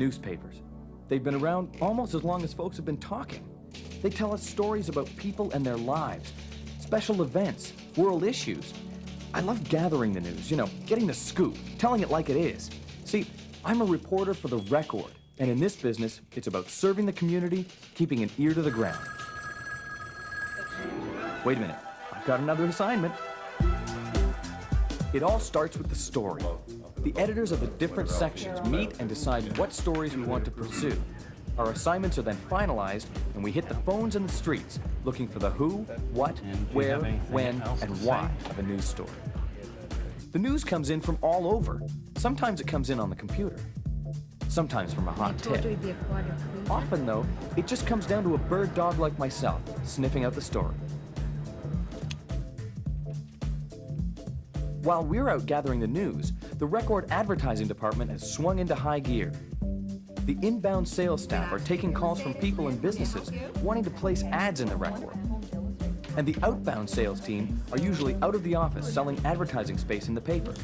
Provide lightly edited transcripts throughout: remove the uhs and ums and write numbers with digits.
Newspapers. They've been around almost as long as folks have been talking. They tell us stories about people and their lives, special events, world issues. I love gathering the news, getting the scoop, telling it like it is. See, I'm a reporter for the Record, and in this business, it's about serving the community, keeping an ear to the ground. Wait a minute, I've got another assignment. It all starts with the story. The editors of the different sections meet and decide what stories we want to pursue. Our assignments are then finalized, and we hit the phones and the streets, looking for the who, what, where, when, and why of a news story. The news comes in from all over. Sometimes it comes in on the computer. Sometimes from a hot tip. Often, though, it just comes down to a bird dog like myself, sniffing out the story. While we're out gathering the news, the Record advertising department has swung into high gear. The inbound sales staff are taking calls from people and businesses wanting to place ads in the Record. And the outbound sales team are usually out of the office selling advertising space in the paper.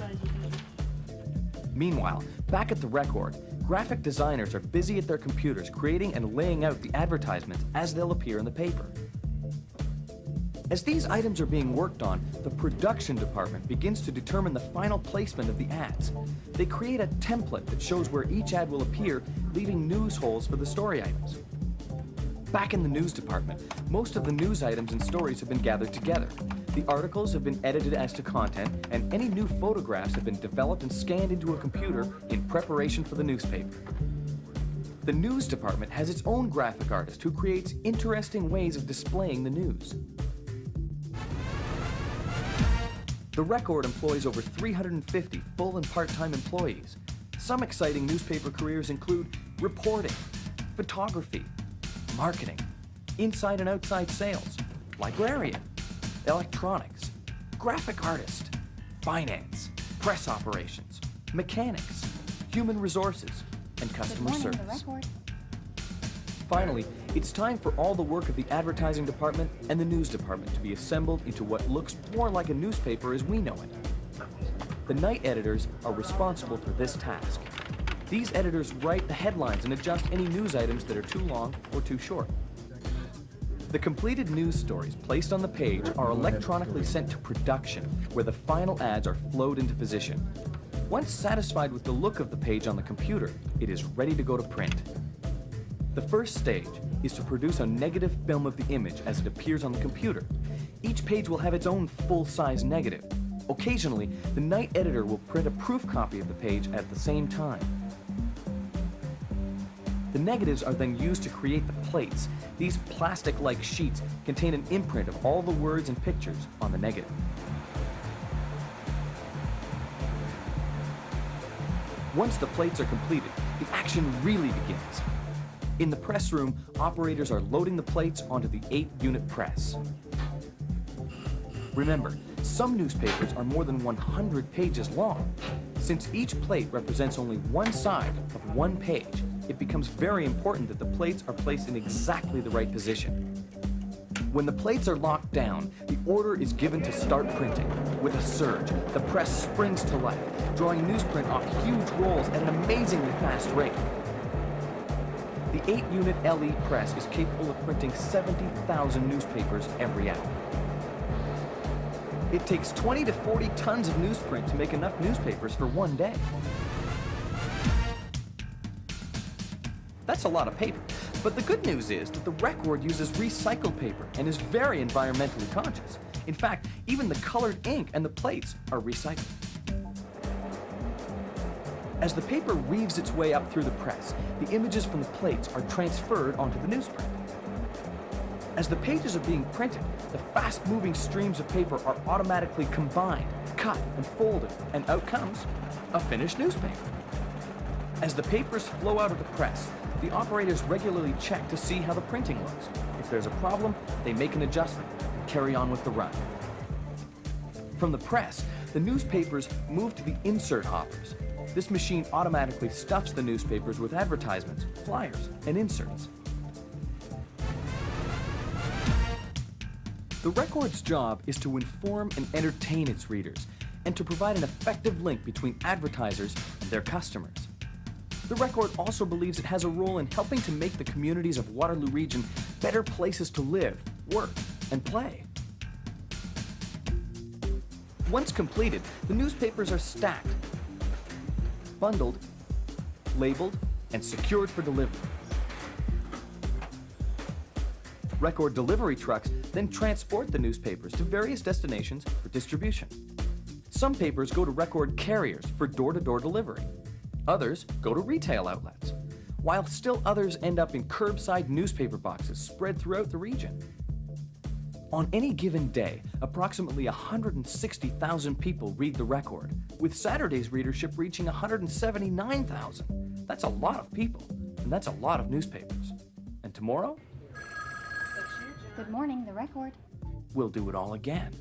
Meanwhile, back at the Record, graphic designers are busy at their computers creating and laying out the advertisements as they'll appear in the paper. As these items are being worked on, the production department begins to determine the final placement of the ads. They create a template that shows where each ad will appear, leaving news holes for the story items. Back in the news department, most of the news items and stories have been gathered together. The articles have been edited as to content, and any new photographs have been developed and scanned into a computer in preparation for the newspaper. The news department has its own graphic artist who creates interesting ways of displaying the news. The Record employs over 350 full and part-time employees. Some exciting newspaper careers include reporting, photography, marketing, inside and outside sales, librarian, electronics, graphic artist, finance, press operations, mechanics, human resources, and customer service. Finally, it's time for all the work of the advertising department and the news department to be assembled into what looks more like a newspaper as we know it. The night editors are responsible for this task. These editors write the headlines and adjust any news items that are too long or too short. The completed news stories placed on the page are electronically sent to production, where the final ads are flowed into position. Once satisfied with the look of the page on the computer, it is ready to go to print. The first stage is to produce a negative film of the image as it appears on the computer. Each page will have its own full-size negative. Occasionally, the night editor will print a proof copy of the page at the same time. The negatives are then used to create the plates. These plastic-like sheets contain an imprint of all the words and pictures on the negative. Once the plates are completed, the action really begins. In the press room, operators are loading the plates onto the 8-unit press. Remember, some newspapers are more than 100 pages long. Since each plate represents only one side of one page, it becomes very important that the plates are placed in exactly the right position. When the plates are locked down, the order is given to start printing. With a surge, the press springs to life, drawing newsprint off huge rolls at an amazingly fast rate. The 8-unit LE press is capable of printing 70,000 newspapers every hour. It takes 20 to 40 tons of newsprint to make enough newspapers for one day. That's a lot of paper, but the good news is that the Record uses recycled paper and is very environmentally conscious. In fact, even the colored ink and the plates are recycled. As the paper weaves its way up through the press, the images from the plates are transferred onto the newsprint. As the pages are being printed, the fast-moving streams of paper are automatically combined, cut, and folded, and out comes a finished newspaper. As the papers flow out of the press, the operators regularly check to see how the printing looks. If there's a problem, they make an adjustment and carry on with the run. From the press, the newspapers move to the insert hoppers. This machine automatically stuffs the newspapers with advertisements, flyers, and inserts. The Record's job is to inform and entertain its readers, and to provide an effective link between advertisers and their customers. The Record also believes it has a role in helping to make the communities of Waterloo Region better places to live, work, and play. Once completed, the newspapers are stacked, bundled, labeled, and secured for delivery. Record delivery trucks then transport the newspapers to various destinations for distribution. Some papers go to Record carriers for door-to-door delivery. Others go to retail outlets, while still others end up in curbside newspaper boxes spread throughout the region. On any given day, approximately 160,000 people read the Record, with Saturday's readership reaching 179,000. That's a lot of people, and that's a lot of newspapers. And tomorrow? Good morning, the Record. We'll do it all again.